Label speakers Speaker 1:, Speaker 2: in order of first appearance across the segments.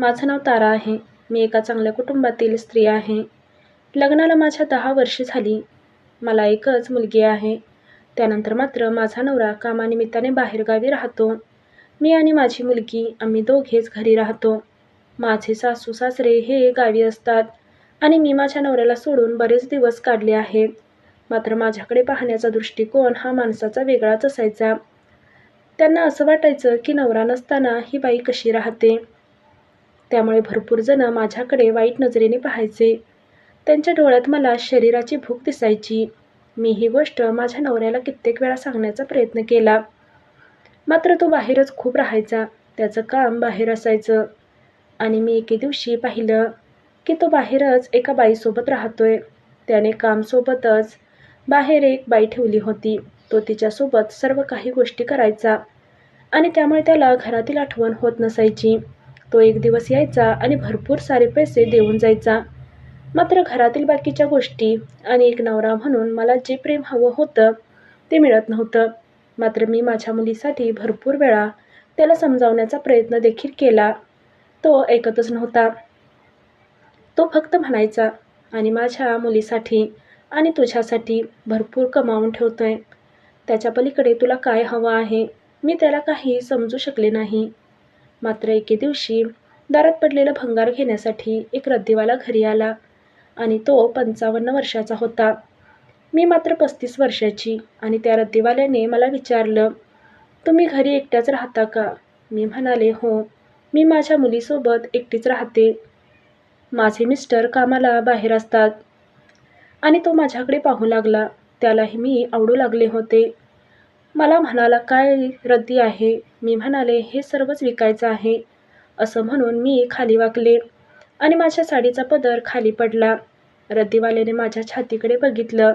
Speaker 1: माझं नाव तारा आहे. मी एका चांगल्या कुटुंबातील स्त्री आहे. लग्नाला माझ्या 10 वर्षे झाली. मला एकच मुलगी आहे. त्यानंतर मात्र माझा नवरा कामानिमित्ताने बाहेरगावी राहतो. मी आणि माझी मुलगी आम्ही दोघेच घरी राहतो. माझे सासू-सासरे हे गावी असतात आणि मी माझ्या नवऱ्याला सोडून बरेच दिवस काढले आहेत. मात्र माझ्याकडे पाहण्याचा दृष्टिकोन हा माणसाचा वेगळाच असायचा. त्यांना असं वाटायचं की नवरा नसताना ही बाई कशी राहते. त्यामुळे भरपूर जण माझ्याकडे वाईट नजरेने पाहायचे. त्यांच्या डोळ्यात मला शरीराची भूक दिसायची. मी ही गोष्ट माझ्या नवऱ्याला कित्येक वेळा सांगण्याचा प्रयत्न केला. मात्र तो बाहेरच खूप राहायचा. त्याचं काम बाहेर असायचं आणि मी एके दिवशी पाहिलं की तो बाहेरच एका बाईसोबत राहतोय. त्याने कामसोबतच बाहेर एक बाई ठेवली होती. तो तिच्यासोबत सर्व काही गोष्टी करायचा आणि त्यामुळे त्याला घरातील आठवण होत नसायची. तो एक दिवस यायचा आणि भरपूर सारे पैसे देऊन जायचा. मात्र घरातील बाकीच्या गोष्टी आणि एक नवरा म्हणून मला जे प्रेम हवं होतं ते मिळत नव्हतं. मात्र मी माझ्या मुलीसाठी भरपूर वेळा त्याला समजावण्याचा प्रयत्न देखील केला. तो ऐकतच नव्हता. तो फक्त म्हणायचा, आणि माझ्या मुलीसाठी आणि तुझ्यासाठी भरपूर कमावून ठेवतोय. त्याच्या पलीकडे तुला काय हवं आहे? मी त्याला काही समजू शकले नाही. मात्र एके दिवशी दारात पडलेलं भंगार घेण्यासाठी एक रद्दीवाला घरी आला आणि तो 55 वर्षाचा होता. मी मात्र 35 वर्षाची आणि त्या रद्दीवाल्याने मला विचारलं, तुम्ही घरी एकट्याच राहता का? मी म्हणाले, हो, मी माझ्या मुलीसोबत एकटीच राहते. माझे मिस्टर कामाला बाहेर असतात. आणि तो माझ्याकडे पाहू लागला. त्यालाही मी आवडू लागले होते. मला म्हणाला, काय रद्दी आहे? मी म्हणाले, हे सर्वच विकायचं आहे. असं म्हणून मी खाली वाकले आणि माझ्या साडीचा पदर खाली पडला. रद्दीवाल्याने माझ्या छातीकडे बघितलं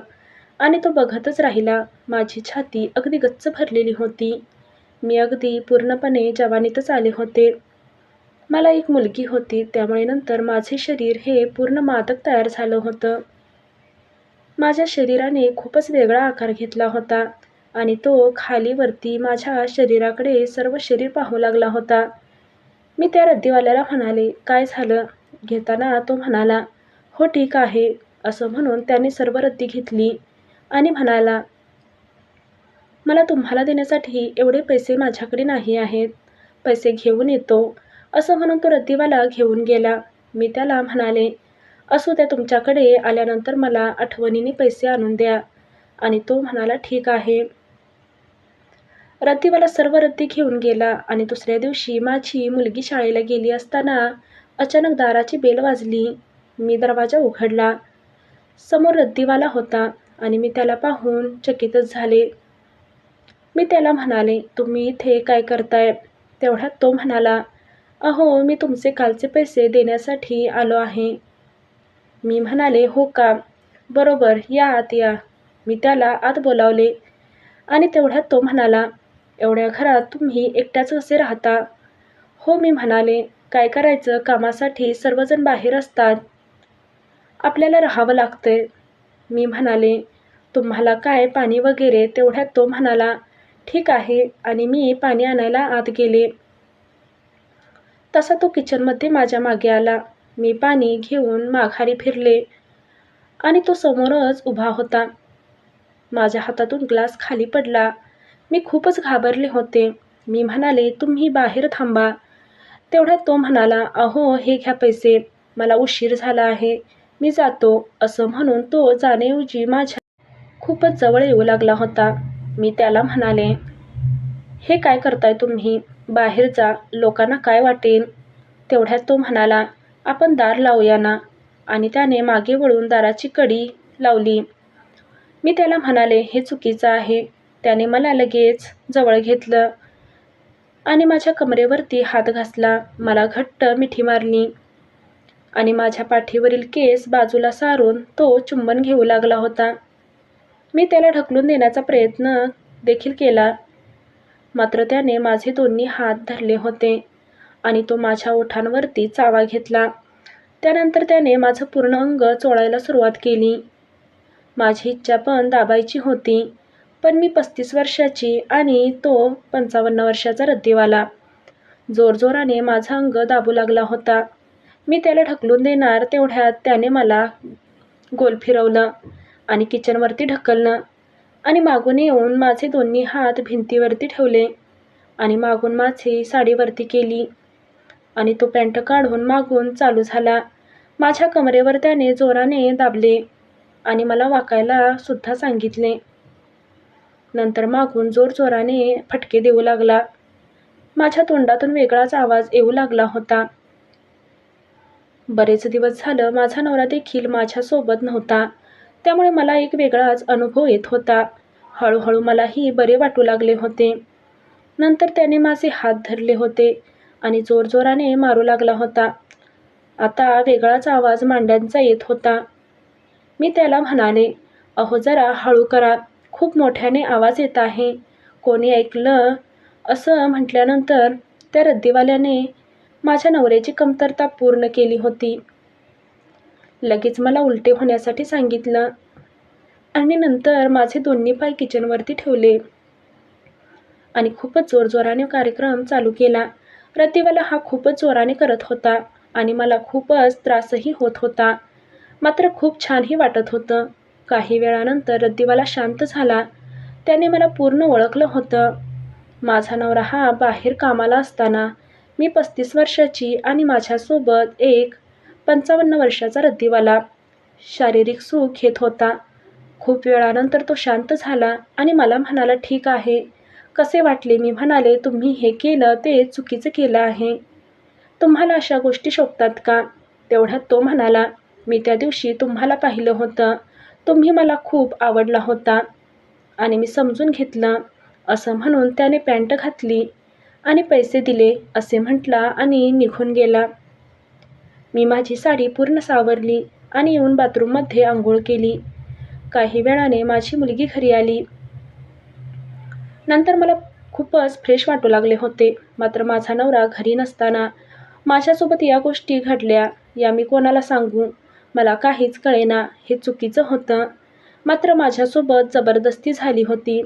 Speaker 1: आणि तो बघतच राहिला. माझी छाती अगदी गच्च भरलेली होती. मी अगदी पूर्णपणे जवानीतच आले होते. मला एक मुलगी होती. त्यामुळे नंतर माझे शरीर हे पूर्ण मादक तयार झालं होतं. माझ्या शरीराने खूपच वेगळा आकार घेतला होता आणि तो खाली वरती माझ्या शरीराकडे सर्व शरीर पाहू लागला होता. मी त्या रद्दीवाल्याला म्हणाले, काय झालं? घेताना तो म्हणाला, हो ठीक आहे. असं म्हणून त्याने सर्व रद्दी घेतली आणि म्हणाला, मला तुम्हाला देण्यासाठी एवढे पैसे माझ्याकडे नाही आहेत. पैसे घेऊन येतो. असं म्हणून तो रद्दीवाला घेऊन गेला. मी त्याला म्हणाले, असू द्या, तुमच्याकडे आल्यानंतर मला आठवणीने पैसे आणून द्या. आणि तो म्हणाला, ठीक आहे. रद्दीवाला सर्व रद्दी घेऊन गेला आणि दुसऱ्या दिवशी माझी मुलगी शाळेला गेली असताना अचानक दाराची बेल वाजली. मी दरवाजा उघडला. समोर रद्दीवाला होता आणि मी त्याला पाहून चकितच झाले. मी त्याला म्हणाले, तुम्ही इथे काय करताय? तेवढ्यात तो म्हणाला, अहो, मी तुमचे कालचे पैसे देण्यासाठी आलो आहे. मी म्हणाले, हो का? बरोबर, या आत या. मी त्याला आत बोलावले आणि तेवढ्यात तो म्हणाला, एवढ्या घरात तुम्ही एकट्याच कसे राहता? हो, मी म्हणाले, काय करायचं, कामासाठी सर्वजण बाहेर असतात. आपल्याला राहावं लागतंय. मी म्हणाले, तुम्हाला काय पाणी वगैरे? तेवढ्यात तो म्हणाला, ठीक आहे, आणि मी पाणी आणायला आत गेले. तसा तो किचनमध्ये माझ्या मागे आला. मी पाणी घेऊन माघारी फिरले आणि तो समोरच उभा होता. माझ्या हातातून ग्लास खाली पडला. मी खूपच घाबरले होते. मी म्हणाले, तुम्ही बाहेर थांबा. तेवढ्यात तो म्हणाला, अहो, हे घ्या पैसे. मला उशीर झाला आहे. मी जातो. असं म्हणून तो जाण्याऐवजी माझ्या खूपच जवळ येऊ लागला होता. मी त्याला म्हणाले, हे काय करताय तुम्ही? बाहेर जा. लोकांना काय वाटेल? तेवढ्यात तो म्हणाला, आपण दार लावूया ना. आणि त्याने मागे वळून दाराची कडी लावली. मी त्याला म्हणाले, हे चुकीचं आहे. त्याने मला लगेच जवळ घेतलं आणि माझ्या कमरेवरती हात घासला. मला घट्ट मिठी मारली आणि माझ्या पाठीवरील केस बाजूला सारून तो चुंबन घेऊ लागला होता. मी त्याला ढकलून देण्याचा प्रयत्न देखील केला. मात्र त्याने माझे दोन्ही हात धरले होते आणि तो माझ्या ओठांवरती चावा घेतला. त्यानंतर त्याने माझं पूर्ण अंग चोळायला सुरुवात केली. माझी इच्छा पण दाबायची होती, पण मी 35 वर्षाची आणि तो 55 वर्षाचा रद्दीवाला. जोरजोराने माझं अंग दाबू लागला होता. मी त्याला ढकलून देणार तेवढ्यात त्याने मला गोल फिरवलं आणि किचनवरती ढकललं आणि मागून येऊन माझे दोन्ही हात भिंतीवरती ठेवले आणि मागून माझी साडी वरती केली आणि तो पॅन्ट काढून मागून चालू झाला. माझ्या कमरेवर त्याने जोराने दाबले आणि मला वाकायला सुद्धा सांगितले. नंतर मागून जोरजोराने फटके देऊ लागला. माझ्या तोंडातून वेगळाच आवाज येऊ लागला होता. बरेच दिवस झालं माझा नवरा देखील माझ्यासोबत नव्हता, त्यामुळे मला एक वेगळाच अनुभव येत होता. हळूहळू मलाही बरे वाटू लागले होते. नंतर त्याने माझे हात धरले होते आणि जोरजोराने मारू लागला होता. आता वेगळाच आवाज मांड्यांचा येत होता. मी त्याला म्हणाले, "अहो जरा हळू करा, खूप मोठ्याने आवाज येत आहे." कोणी ऐकलं असं म्हटल्यानंतर त्या रद्दीवाल्याने माझ्या नवऱ्याची कमतरता पूर्ण केली होती. लगेच मला उलटे होण्यासाठी सांगितलं आणि नंतर माझे दोन्ही पाय किचनवरती ठेवले आणि खूपच जोरजोराने कार्यक्रम चालू केला. रद्दीवाला हा खूपच जोराने करत होता आणि मला खूपच त्रासही होत होता. मात्र खूप छानही वाटत होतं. काही वेळानंतर रद्दीवाला शांत झाला. त्याने मला पूर्ण ओळखलं होतं. माझा नवरा हा बाहेर कामाला असताना मी 35 वर्षाची आणि माझ्यासोबत एक 55 वर्षाचा रद्दीवाला शारीरिक सुख घेत होता. खूप वेळानंतर तो शांत झाला आणि मला म्हणाला, "ठीक आहे, कसे वाटले?" मी म्हणाले, "तुम्ही हे केलं ते चुकीचं केलं आहे. तुम्हाला अशा गोष्टी शोभतात का?" तेवढ्यात तो म्हणाला, "मी त्या दिवशी तुम्हाला पाहिलं होतं. तुम्ही मला खूप आवडला होता आणि मी समजून घेतलं." असं म्हणून त्याने पॅन्ट घातली आणि पैसे दिले असे म्हटला आणि निघून गेला. मी माझी साडी पूर्ण सावरली आणि येऊन बाथरूममध्ये अंघोळ केली. काही वेळाने माझी मुलगी घरी आली. नंतर मला खूपच फ्रेश वाटू लागले होते. मात्र माझा नवरा घरी नसताना माझ्यासोबत या गोष्टी घडल्या. या मी कोणाला सांगू? मला काहीच कळेना. हे चुकीचं होतं. मात्र माझ्यासोबत जबरदस्ती झाली होती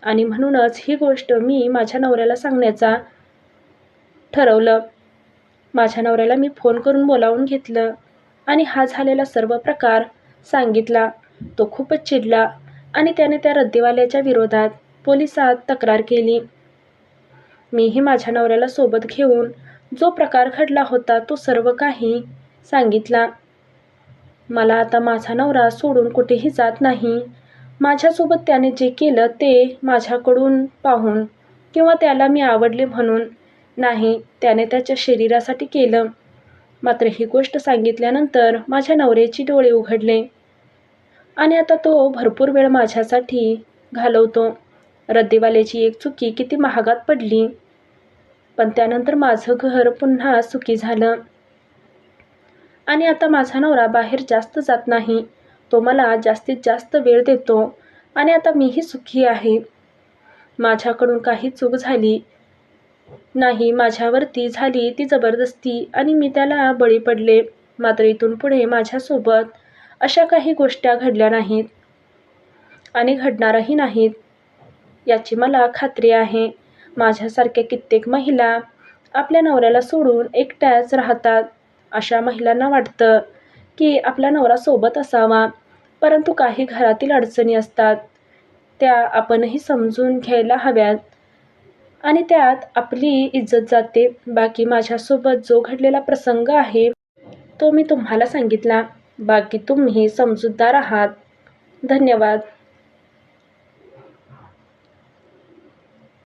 Speaker 1: आणि म्हणूनच ही गोष्ट मी माझ्या नवऱ्याला सांगण्याचा ठरवलं. माझ्या नवऱ्याला मी फोन करून बोलावून घेतलं आणि हा झालेला सर्व प्रकार सांगितला. तो खूपच चिडला आणि त्याने त्या रद्दीवाल्याच्या विरोधात पोलिसात तक्रार केली. मीही माझ्या नवऱ्याला सोबत घेऊन जो प्रकार घडला होता तो सर्व काही सांगितला. मला आता माझा नवरा सोडून कुठेही जात नाही. माझ्यासोबत त्याने जे केलं ते माझ्याकडून पाहून किंवा त्याला मी आवडले म्हणून नाही, त्याने त्याच्या शरीरासाठी केलं. मात्र ही गोष्ट सांगितल्यानंतर माझ्या नवऱ्याचे डोळे उघडले आणि आता तो भरपूर वेळ माझ्यासाठी घालवतो. रद्दीवाल्याची एक चुकी किती महागात पडली, पण त्यानंतर माझं घर पुन्हा सुखी झालं आणि आता माझा नवरा बाहेर जास्त जात नाही. तो मला जास्तीत जास्त वेळ देतो आणि आता मीही सुखी आहे. माझ्याकडून काही चूक झाली नाही, माझ्यावरती झाली ती जबरदस्ती आणि मी त्याला बळी पडले. मात्र इथून पुढे माझ्यासोबत अशा काही गोष्टी घडल्या नाहीत आणि घडणारही नाहीत याची मला खात्री आहे. माझ्यासारख्या कित्येक महिला आपल्या नवऱ्याला सोडून एकट्याच राहतात. अशा महिलांना वाटतं की आपला नवरा सोबत असावा, परंतु काही घरातील अडचणी असतात, त्या आपणही समजून घ्यायला हव्यात आणि त्यात आपली इज्जत जाते. बाकी माझ्यासोबत जो घडलेला प्रसंग आहे तो मी तुम्हाला सांगितला. बाकी तुम्ही समजूतदार आहात. धन्यवाद.